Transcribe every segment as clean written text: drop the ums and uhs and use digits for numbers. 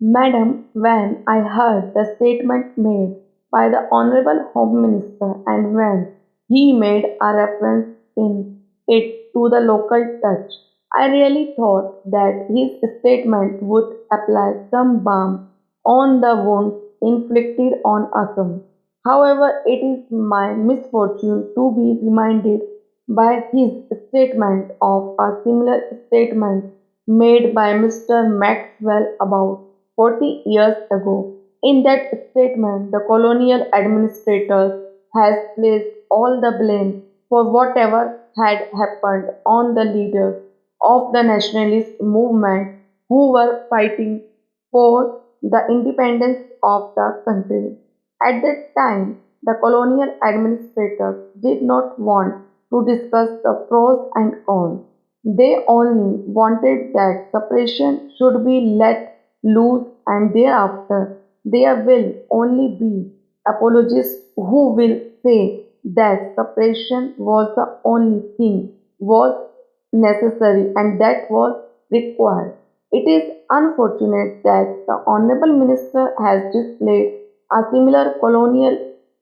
Madam, when I heard the statement made by the Honorable Home Minister and when he made a reference in it to the local touch, I really thought that his statement would apply some balm on the wounds inflicted on Assam. However, it is my misfortune to be reminded by his statement of a similar statement made by Mr. Maxwell about 40 years ago. In that statement, the colonial administrators has placed all the blame for whatever had happened on the leaders of the nationalist movement who were fighting for the independence of the country. At that time, the colonial administrators did not want to discuss the pros and cons. They only wanted that separation should be let loose, and thereafter there will only be apologists who will say that separation was the only thing was necessary and that was required. It is unfortunate that the Honorable Minister has displayed a similar colonial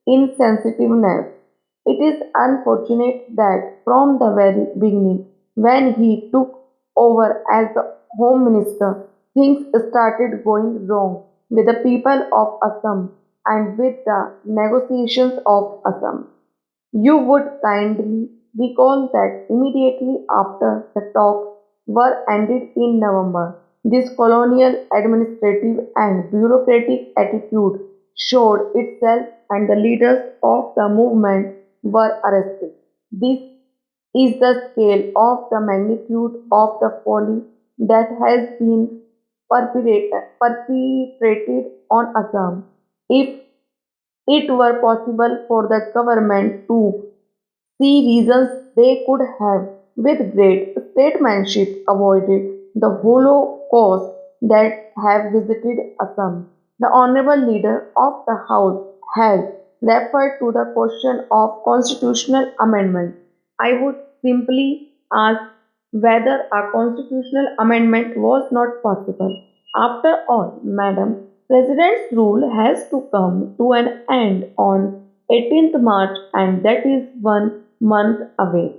insensitiveness. It is unfortunate that from the very beginning, when he took over as the Home Minister, things started going wrong with the people of Assam and with the negotiations of Assam. You would kindly recall that immediately after the talks were ended in November, this colonial administrative and bureaucratic attitude showed itself and the leaders of the movement were arrested. This is the scale of the magnitude of the folly that has been perpetrated on Assam. If it were possible for the government to see reasons they could have, with great statesmanship, avoided the Holocaust that have visited Assam. The Honorable Leader of the House has referred to the question of constitutional amendment. I would simply ask whether a constitutional amendment was not possible. After all, Madam, President's rule has to come to an end on 18th March, and that is 1 month away.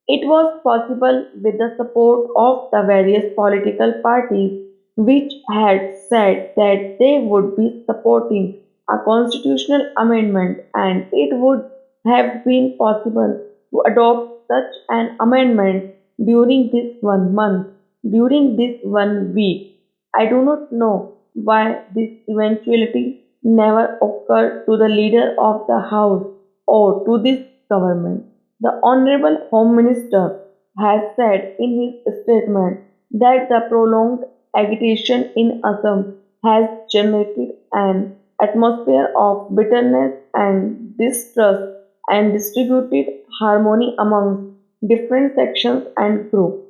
It was possible with the support of the various political parties which had said that they would be supporting a constitutional amendment, and it would have been possible to adopt such an amendment during this 1 month, during this 1 week. I do not know why this eventuality never occurred to the leader of the House or to this government. The Honorable Home Minister has said in his statement that the prolonged agitation in Assam has generated an atmosphere of bitterness and distrust and distributed harmony amongst different sections and groups.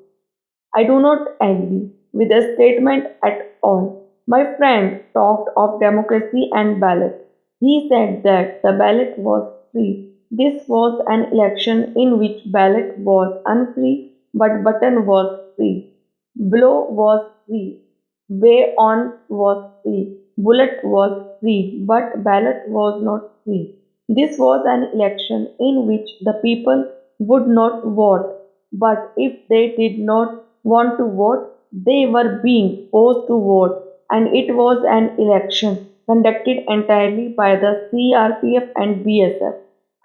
I do not agree with the statement at all. My friend talked of democracy and ballot. He said that the ballot was free. This was an election in which ballot was unfree but button was free. Blow was free. Way on was free. Bullet was free but ballot was not free. This was an election in which the people would not vote, but if they did not want to vote, they were being forced to vote, and it was an election conducted entirely by the CRPF and BSF.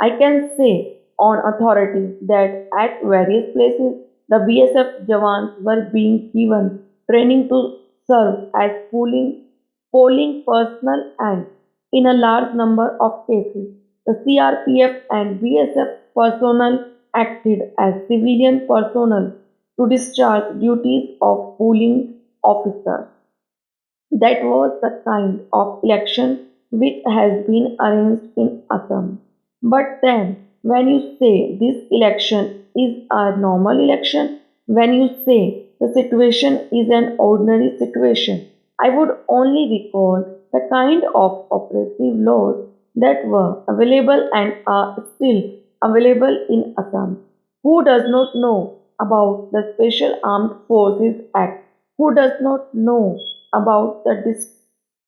I can say on authority that at various places the BSF Jawans were being given training to serve as polling personnel, and in a large number of cases the CRPF and BSF personnel acted as civilian personnel to discharge duties of polling officers. That was the kind of election which has been arranged in Assam. But then, when you say this election is a normal election, when you say the situation is an ordinary situation, I would only recall the kind of oppressive laws that were available and are still available in Assam. Who does not know about the Special Armed Forces Act? Who does not know about the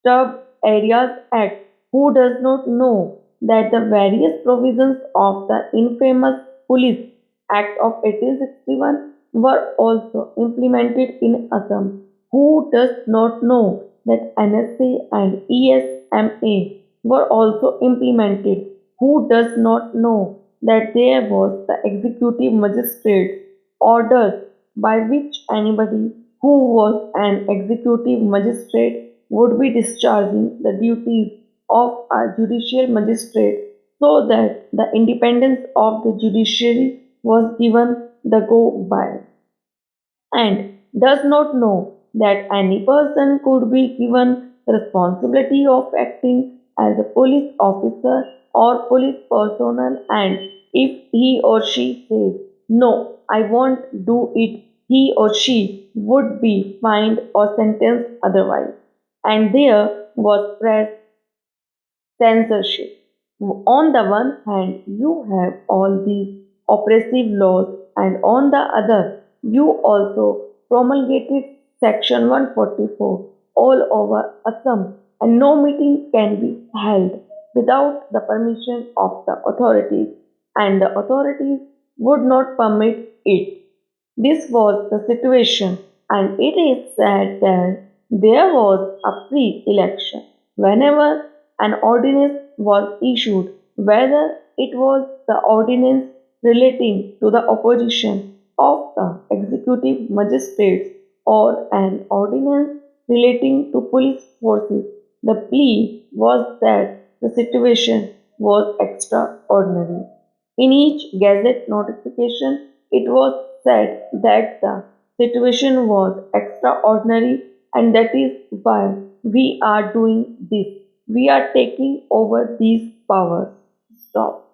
Stub Areas Act. Who does not know that the various provisions of the infamous Police Act of 1861 were also implemented in Assam? Who does not know that NSA and ESMA were also implemented? Who does not know that there was the executive magistrate's orders by which anybody who was an executive magistrate would be discharging the duties of a judicial magistrate so that the independence of the judiciary was given the go by, and does not know that any person could be given the responsibility of acting as a police officer or police personnel, and if he or she says no, I won't do it, he or she would be fined or sentenced otherwise. And there was press censorship. On the one hand, you have all these oppressive laws, and on the other, you also promulgated Section 144 all over Assam, and no meeting can be held without the permission of the authorities, and the authorities would not permit it. This was the situation, and it is said that there was a free election whenever an ordinance was issued, whether it was the ordinance relating to the opposition of the executive magistrates or an ordinance relating to police forces. The plea was that the situation was extraordinary. In each Gazette notification, it was said that the situation was extraordinary, and that is why we are doing this. We are taking over these powers. Stop.